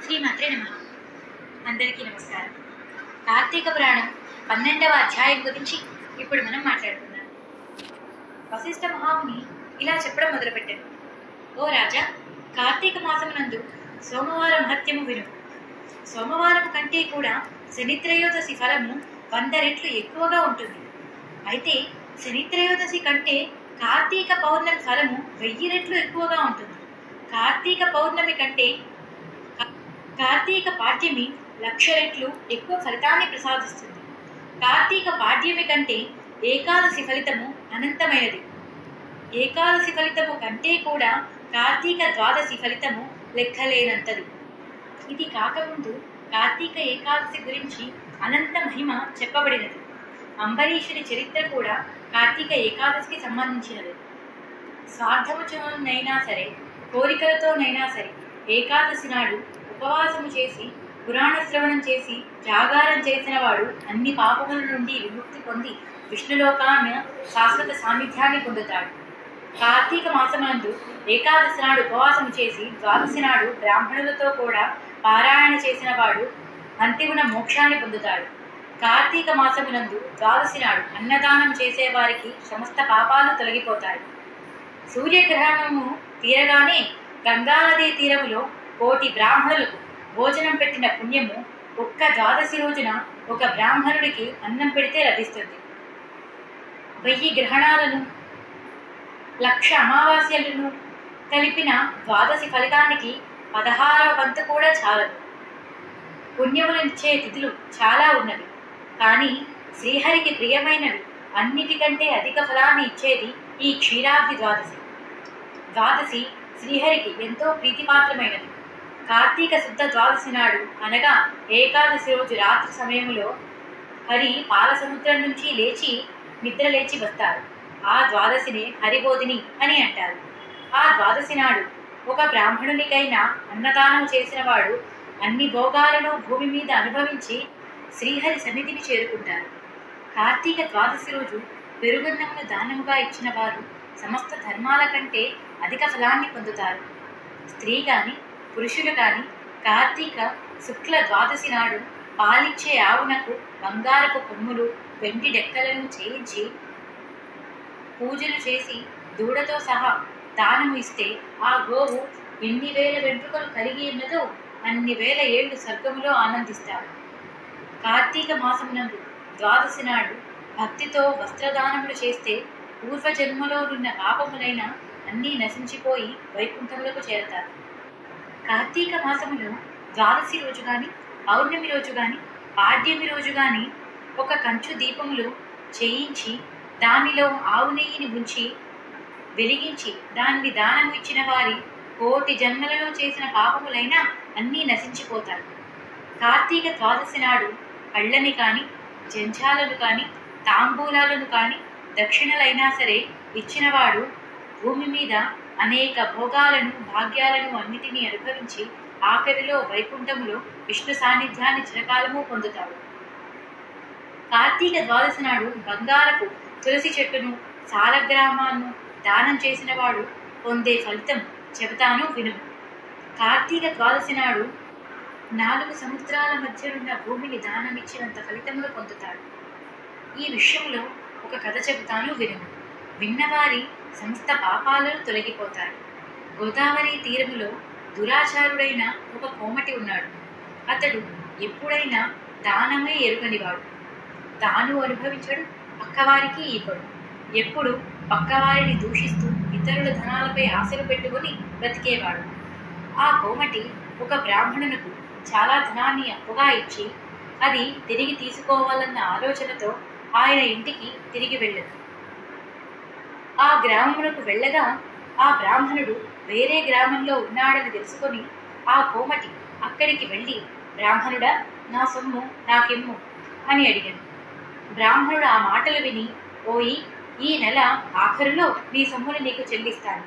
శ్రీమాత్రే నమః. అందరికీ నమస్కారం. కార్తీక పురాణం 12వ అధ్యాయం గురించి ఇప్పుడు మనం మాట్లాడుకుందాం. వశిష్ఠ మహాముని ఇలా చెప్పడం మొదలుపెట్టారు. ఓ రాజా, కార్తీక మాసమునందు సోమవారం మహత్యము విను. సోమవారం కంటే కూడా శనిత్రయోదశి ఫలము 100 రెట్లు ఎక్కువగా ఉంటుంది. అయితే శనిత్రయోదశి కంటే కార్తీక పౌర్ణమి ఫలము 1000 రెట్లు ఎక్కువగా ఉంటుంది. కార్తీక పౌర్ణమి కంటే కార్తీక పాడ్యమి 1,00,000 రెట్లు ఎక్కువ ఫలితాన్ని ప్రసాదిస్తుంది. కార్తీక పాడ్యమి కంటే ఏకాదశి ఫలితము అనంతమైనది. ఏకాదశి ఫలితము కంటే కూడా కార్తీక ద్వాదశి ఫలితము లెక్కలేనంతది. ఇది కాకముందు కార్తీక ఏకాదశి గురించి అనంత మహిమ చెప్పబడినది. అంబరీషుని చరిత్ర కూడా కార్తీక ఏకాదశికి సంబంధించినది. స్వార్థముచనైనా సరే, కోరికలతోనైనా సరే ఏకాదశి నాడు ఉపవాసము చేసి పురాణ శ్రవణం చేసి జాగారం చేసిన వాడు అన్ని పాపముల నుండి విముక్తి పొంది విష్ణులోకాన శాశ్వత సాన్నిధ్యాన్ని పొందుతాడు. కార్తీక మాసమందు ఏకాదశి నాడు ఉపవాసము చేసి ద్వాదశి నాడు బ్రాహ్మణులతో కూడా పారాయణ చేసిన వాడు అంతిమున మోక్షాన్ని పొందుతాడు. కార్తీక మాసమునందు ద్వాదశి నాడు అన్నదానం చేసేవారికి సమస్త పాపాలు తొలగిపోతాయి. సూర్యగ్రహణము తీరగానే గంగానదీ తీరములో 1,000,000 బ్రాహ్మణులకు భోజనం పెట్టిన పుణ్యము ఒక్క ద్వాదశి రోజున ఒక బ్రాహ్మణుడికి అన్నం పెడితే లభిస్తుంది. 1000 గ్రహణాలను 1,00,000 అమావాస్యలను కలిపిన ద్వాదశి ఫలితానికి 16వ వంతు కూడా చాలదు. పుణ్యములనిచ్చే తిథులు చాలా ఉన్నవి, కానీ శ్రీహరికి ప్రియమైనవి అన్నిటికంటే అధిక ఫలాన్ని ఇచ్చేది ఈ క్షీరాబ్ది ద్వాదశి. ద్వాదశి శ్రీహరికి ఎంతో ప్రీతిపాత్రమైనది. కార్తీక శుద్ధ ద్వాదశి నాడు అనగా ఏకాదశి రోజు రాత్రి సమయంలో హరి పాలసముద్రం నుంచి నిద్ర లేచి వస్తారు. ఆ ద్వాదశిని హరిబోధిని అని అంటారు. ఆ ద్వాదశి నాడు ఒక బ్రాహ్మణునికైనా అన్నదానం చేసిన వాడు అన్ని భోగాలను భూమి మీద అనుభవించి శ్రీహరి సన్నిధిని చేరుకుంటారు. కార్తీక ద్వాదశి రోజు పెరుగన్నమును దానముగా ఇచ్చిన వారు సమస్త ధర్మాల కంటే అధిక ఫలాన్ని పొందుతారు. స్త్రీ కానీ పురుషులు కానీ కార్తీక శుక్ల ద్వాదశి నాడు పాలిచ్చే ఆవునకు బంగారపు కొమ్ములు వెండి డెక్కలను చేయించి పూజలు చేసి దూడతో సహా దానము ఇస్తే ఆ గోవు ఎన్ని వేల వెంట్రుకలు కలిగి ఉన్నదో అన్ని వేల ఏళ్లు స్వర్గములో ఆనందిస్తారు. కార్తీక మాసమునందు ద్వాదశి నాడు భక్తితో వస్త్రదానములు చేస్తే పూర్వజన్మలోనున్న పాపములైన అన్నీ నశించిపోయి వైకుంఠములకు చేరతారు. కార్తీక మాసములో ద్వాదశి రోజు కానీ పౌర్ణమి రోజు కానీ పాడ్యమి రోజు కానీ ఒక కంచు దీపములు చేయించి దానిలో ఆవు నెయ్యిని ఉంచి వెలిగించి దాన్ని దానము ఇచ్చిన వారి 1,000,000 జన్మలలో చేసిన పాపములైనా అన్నీ నశించిపోతాయి. కార్తీక ద్వాదశి నాడు పళ్ళని కానీ జంఝాలను కానీ తాంబూలాలను కానీ దక్షిణలైనా సరే ఇచ్చినవాడు భూమి మీద అనేక భోగాలను భాగ్యాలను అన్నిటినీ అనుభవించి ఆఖరిలో వైకుంఠములో విష్ణు సాన్నిధ్యాన్ని చిరకాలము పొందుతాడు. కార్తీక ద్వాదశి నాడు బంగారపు తులసి చెట్టును సాలగ్రామాలను దానం చేసిన వాడు పొందే ఫలితం చెబుతాను వినుము. కార్తీక ద్వాదశి నాడు 4 సముద్రాల మధ్యనున్న భూమిని దానమిచ్చినంత ఫలితములు పొందుతాడు. ఈ విషయంలో ఒక కథ చెబుతాను వినుము. విన్నవారి సమస్త పాపాలను తొలగిపోతాయి. గోదావరి తీరములో దురాచారుడైన ఒక కోమటి ఉన్నాడు. అతడు ఎప్పుడైనా దానమే ఎరుగనివాడు. తాను అనుభవించడు, పక్కవారికి ఇవ్వడు. ఎప్పుడు పక్కవారిని దూషిస్తూ ఇతరుల ధనాలపై ఆశలు పెట్టుకుని బ్రతికేవాడు. ఆ కోమటి ఒక బ్రాహ్మణునకు చాలా ధనాన్ని అప్పుగా ఇచ్చి అది తిరిగి తీసుకోవాలన్న ఆలోచనతో ఆయన ఇంటికి తిరిగి వెళ్ళాడు. ఆ గ్రామమునకు వెళ్ళగా ఆ బ్రాహ్మణుడు వేరే గ్రామంలో ఉన్నాడని తెలుసుకొని ఆ కోమటి అక్కడికి వెళ్ళి, బ్రాహ్మణుడా, నా సొమ్ము నాకిమ్ము అని అడిగాడు. బ్రాహ్మణుడు ఆ మాటలు విని, ఓయి, ఈ నెల ఆఖరులో నీ సొమ్ముని నీకు చెల్లిస్తాను,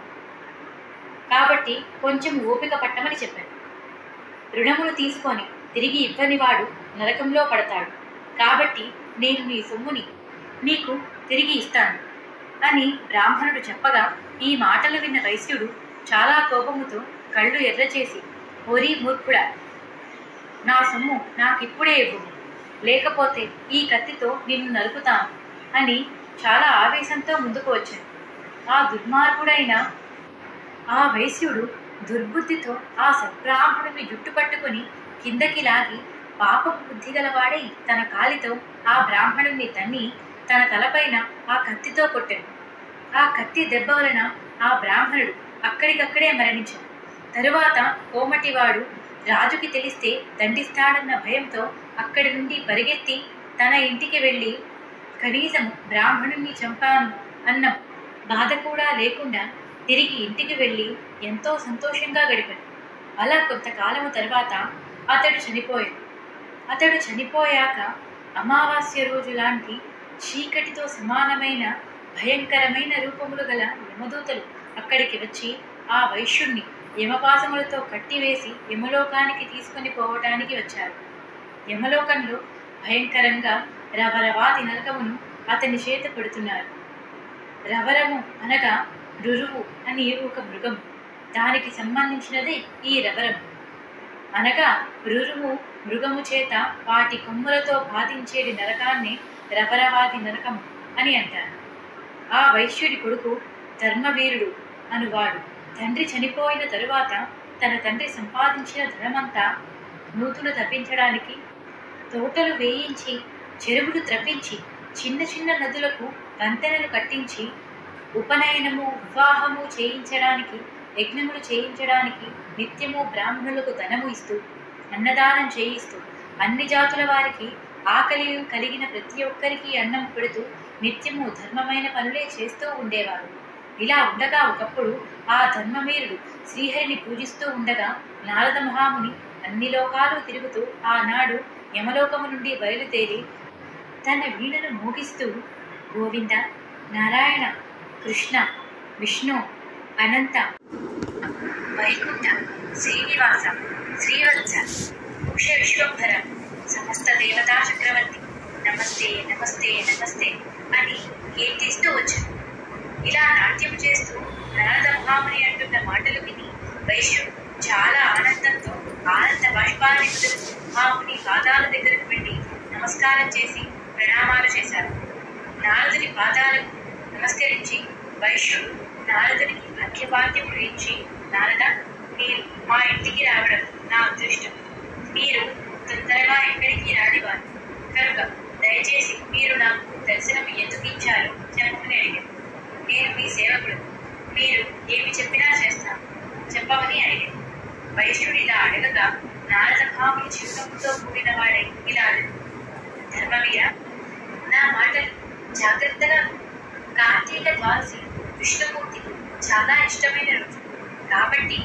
కాబట్టి కొంచెం ఓపిక పట్టమని చెప్పాడు. రుణమును తీసుకొని తిరిగి ఇవ్వని వాడు నరకంలో పడతాడు, కాబట్టి నేను నీ సొమ్ముని నీకు తిరిగి ఇస్తాను అని బ్రాహ్మణుడు చెప్పగా ఈ మాటలు విన్న వైశ్యుడు చాలా కోపముతో కళ్ళు ఎర్రచేసి, ఓరి మూర్ఖుడా, నా సొమ్ము నాకిప్పుడే ఇవ్వు, లేకపోతే ఈ కత్తితో నిన్ను నరుకుతాను అని చాలా ఆవేశంతో ముందుకు వచ్చాడు. ఆ దుర్మార్గుడైన ఆ వైశ్యుడు దుర్బుద్ధితో ఆ సద్బ్రాహ్మణుని జుట్టు పట్టుకుని కిందకి లాగి పాపపు బుద్ధి గలవాడై తన కాలితో ఆ బ్రాహ్మణుణ్ణి తన్ని తన తలపైన ఆ కత్తితో కొట్టాడు. ఆ కత్తి దెబ్బ వలన ఆ బ్రాహ్మణుడు అక్కడికక్కడే మరణించాడు. తరువాత కోమటివాడు రాజుకి తెలిస్తే దండిస్తాడన్న భయంతో అక్కడి నుండి పరిగెత్తి తన ఇంటికి వెళ్ళి కనీసం బ్రాహ్మణుణ్ణి చంపాను అన్న బాధ కూడా లేకుండా తిరిగి ఇంటికి వెళ్ళి ఎంతో సంతోషంగా గడిపాడు. అలా కొంతకాలము తర్వాత అతడు చనిపోయాడు. అతడు చనిపోయాక అమావాస్య రోజు లాంటి చీకటితో సమానమైన భయంకరమైన రూపములు గల యమదూతలు అక్కడికి వచ్చి ఆ వైశ్యుణ్ణి యమపాసములతో కట్టివేసి యమలోకానికి తీసుకుని పోవటానికి వచ్చారు. యమలోకంలో భయంకరంగా రవరవాది నరకమును అతని చేత పెడుతున్నారు. రవరము అనగా రురువు అని ఒక మృగము, దానికి సంబంధించినదే ఈ రవరము. అనగా రురువు మృగము చేత వాటి కొమ్ములతో బాధించేది నరకాన్ని రవరవాది నరకము అని అంటారు. ఆ వైశ్యుడి కొడుకు ధర్మవీరుడు అనువాడు తండ్రి చనిపోయిన తరువాత తన తండ్రి సంపాదించిన ధనమంతా నూతులు తప్పించడానికి తోటలు వేయించి, చెరువులు త్రవ్వించి, చిన్న చిన్న నదులకు వంతెనలు కట్టించి, ఉపనయనము వివాహము చేయించడానికి, యజ్ఞములు చేయించడానికి నిత్యము బ్రాహ్మణులకు ధనము ఇస్తూ, అన్నదానం చేయిస్తూ, అన్ని జాతుల వారికి ఆకలి కలిగిన ప్రతి ఒక్కరికి అన్నం పెడుతూ నిత్యము ధర్మమైన పనులే చేస్తూ ఉండేవారు. ఇలా ఉండగా ఒకప్పుడు ఆ ధర్మవీరుడు శ్రీహరిని పూజిస్తూ ఉండగా నారద మహాముని అన్ని లోకాలు తిరుగుతూ ఆనాడు యమలోకము నుండి బయలుదేరి తన వీణను మోగిస్తూ గోవింద, నారాయణ, కృష్ణ, విష్ణు, అనంత, వైకుంఠ, శ్రీనివాస, శ్రీవత్స, ముక్ష విశ్వంభర, సమస్త దేవతా చక్రవర్తి, నమస్తే నమస్తే నమస్తే అని కీర్తిస్తూ వచ్చాడు. ఇలా నాట్యం చేస్తూ నారద మహాముని అంటున్న మాటలు విని వైశ్యుడు చాలా ఆనందంతో ఆనంద బాష్పాలని వదులుతూ మహాముని పాదాల దగ్గరకు వెళ్ళి నమస్కారం చేసి ప్రణామాలు చేశారు. నారదుని పాదాలకు నమస్కరించి వైశ్యుడు నారదునికి అర్ఘ్యపాద్యములు ఇచ్చి, నారద, మీరు మా ఇంటికి రావడం నా అదృష్టం. మీరు తొందరగా ఎక్కడికి రానివారు కనుక దయచేసి మీరు నాకు దర్శనం ఎందుకు ఇచ్చారో చెప్పమని అడిగారు. నేను మీ సేవకుడు, మీరు ఏమి చెప్పినా చేస్తాను, చెప్పమని అడిగారు. వైశ్యుడు ఇలా అడగగా నారద మహాముని చిరునవ్వుతో కూడిన వాడై ఇలా అడిగారు, ధర్మవీర, నా మాటలు జాగ్రత్తగా కార్తీక ద్వాదశి విష్ణుమూర్తికి చాలా ఇష్టమైన రోజు కాబట్టి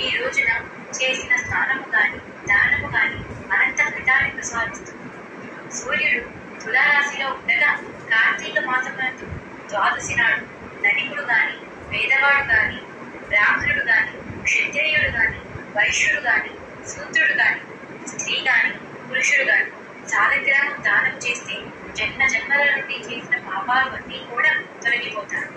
ఈ రోజున చేసిన స్నానము గాని దానము గాని అనంత ఫలితాన్ని ప్రసాదిస్తుంది. సూర్యుడు తులారాశిలో ఉండగా కార్తీక మాసమునందు ద్వాదశి నాడు ధనికుడు గాని, పేదవాడు గాని, బ్రాహ్మణుడు గాని, క్షత్రియుడు గాని, వైశ్యుడు గాని, శూద్రుడు గాని, స్త్రీ గాని, పురుషుడు గాని సాలగ్రామం దానం చేస్తే జన్మ జన్మల నుండి చేసిన పాపాలు అన్నీ కూడా తొలగిపోతారు.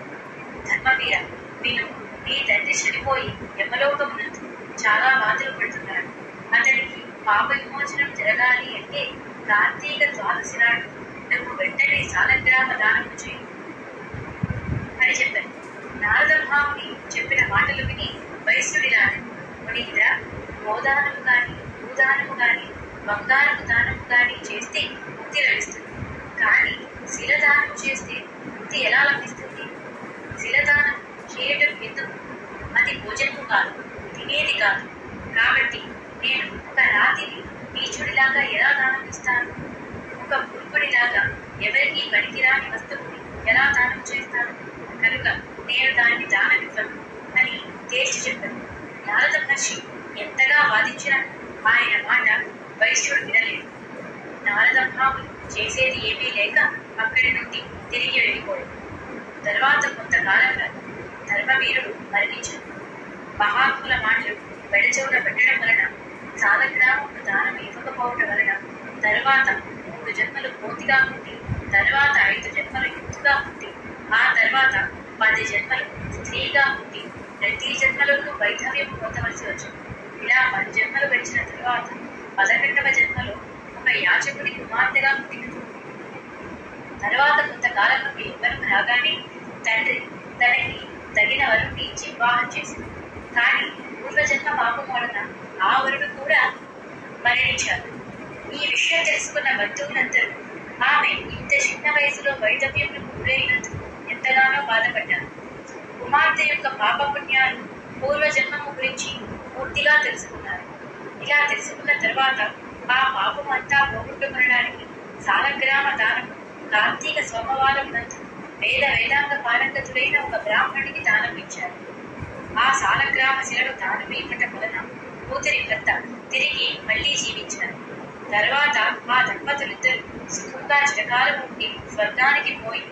ధర్మవీర, విను, నీ తండ్రి చనిపోయి యమలోకమునందు చాలా బాధలు పడుతున్నాడు. అతనికి పాప విమోచనం జరగాలి అంటే కార్తీక ద్వాదశి నాడు నువ్వు వెంటనే సాలగ్రామ దానము చేయి అని చెప్పాను. నారద మహాముని చెప్పిన మాటలు విని వైశ్యుడిలా, మునీంద్ర, గోదానము గాని, భూదానము గాని, బంగారము దానము గాని చేస్తే ముక్తి లభిస్తుంది. కానీ శిలదానం చేస్తే ముక్తి ఎలా లభిస్తుంది? శిలదానం చేయటం ఎందుకు? అది భోజనము కాదు, తినేది కాదు. కాబట్టి నేను ఒక రాతిని నీచుడిలాగా ఎలా దానం ఇస్తాను? ఒక మూర్ఖుడిలాగా ఎవరికి పనికిరాని వస్తువుని ఎలా దానం చేస్తాను? కనుక నేను దానిని దానమివ్వను అని తేల్చి చెప్పాను. నారద మహర్షి ఎంతగా వాదించినా ఆయన మాట వైశ్యుడు వినలేదు. నారద మహాముని చేసేది ఏమీ లేక అక్కడి నుండి తిరిగి వెళ్ళిపోయాడు. తర్వాత కొంతకాలంగా ధర్మవీరుడు మరణించాడు. మహాత్ముల మాటలు వెడచెవున పెట్టడం వలన, సాలగ్రామము దానం ఇవ్వకపోవడం వలన తరువాత 3 జన్మలు కోతిగా పుట్టి, తరువాత 5 జన్మలు ఎత్తుగా పుట్టి, ఆ తర్వాత 10 జన్మలు స్త్రీగా పుట్టి, ప్రతి జన్మలోనూ వైధవ్యం పొందవలసి వచ్చింది. ఇలా 10 జన్మలు గడిచిన తరువాత 11వ యాచకుడి కుమార్తెగా పుట్టినది. తర్వాత కొంతకాలంలో యవ్వనం రాగానే తండ్రి తనకి తగిన వరుణ్ణి ఇచ్చి వివాహం చేసింది. కానీ పూర్వజన్మ పాపం వలన ఆ వరుడు కూడా మరణించాడు. ఈ విషయం తెలుసుకున్న బంధువులందరూ ఆమె ఇంత చిన్న వయసులో వైధవ్యములకు గురైనందుకు ఎంతగానో బాధపడ్డారు. కుమార్తె యొక్క పాపపుణ్యాలు పూర్వజన్మము గురించి పూర్తిగా తెలుసుకున్నారు. ఇలా తెలుసుకున్న తర్వాత ఆ పాపం అంతా పోగొట్టుకొనడానికి సాలగ్రామ దానం కార్తీక సోమవారం నందు వేదాంగ పారంగతుడైన ఒక బ్రాహ్మణుడికి దానం ఇచ్చారు. ఆ సాలగ్రామ శిలను దానం ఇవ్వటం వలన కూతురి భర్త తిరిగి మళ్లీ జీవించారు. తర్వాత ఆ దంపతులిద్దరూ సుఖంగా చిరకాలం ఉండి స్వర్గానికి పోయి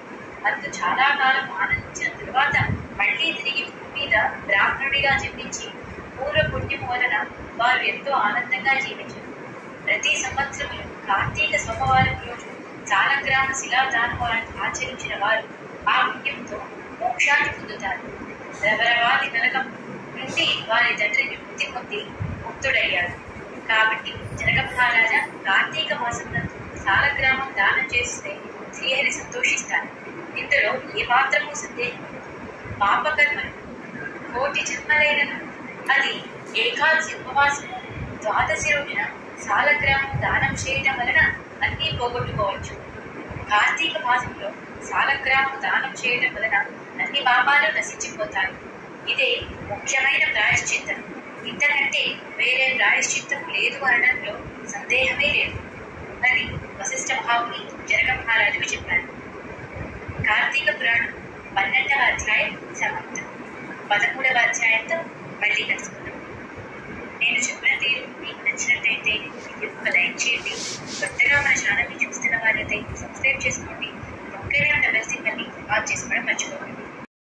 అందు చాలా కాలం ఆనందించిన తరువాత మళ్లీ తిరిగి భూమి మీద బ్రాహ్మణుడిగా జన్మించి పూర్వ పుణ్యం వలన వారు ఎంతో ఆనందంగా జీవించారు. ప్రతి సంవత్సరం కార్తీక సోమవారం రోజు సాలగ్రామ శిలాదానాన్ని ఆచరించిన వారు ఆ పుణ్యంతో మోక్షాన్ని పొందుతారు. రవరవాది నరకం నుండి వారి తండ్రి విముక్తి పొంది ముక్తుడయ్యాడు. కాబట్టి జనక మహారాజా కార్తీక మాసంలో సాలగ్రామం దానం చేస్తే శ్రీహరి సంతోషిస్తాడు. ఇందులో ఏమాత్రమూ సందేహం. పాపకర్మలు కోటి జన్మలైనను అది ఏకాదశి ఉపవాసము ద్వాదశి రోజున సాలగ్రామం దానం చేయటం వలన అన్నీ పోగొట్టుకోవచ్చు. కార్తీక మాసంలో సాలగ్రామం దానం చేయడం వలన అన్ని పాపాలు నశించిపోతాయి. ఇదే ముఖ్యమైన ప్రాయశ్చిత్తం. ఇంతకంటే వేరే ప్రాయశ్చిత్తం లేదు అనడంలో సందేహమే లేదు అని వశిష్ఠ మహాముని జనక మహారాజుకు చెప్పారు. కార్తీక పురాణం 12వ అధ్యాయం సమాప్తం. 13వ అధ్యాయంతో మళ్ళీ కలుసుకుందాం. నేను చెప్పిన తీరు మీకు నచ్చినట్టయితే ఒక లైక్ చేయండి. కొత్తగా మన ఛానల్ని చూస్తున్న వారైతే సబ్స్క్రైబ్ చేసుకోండి. పక్కనే ఉన్న బెల్ సింబల్ని ఆన్ చేసుకోవడం మర్చిపోకండి.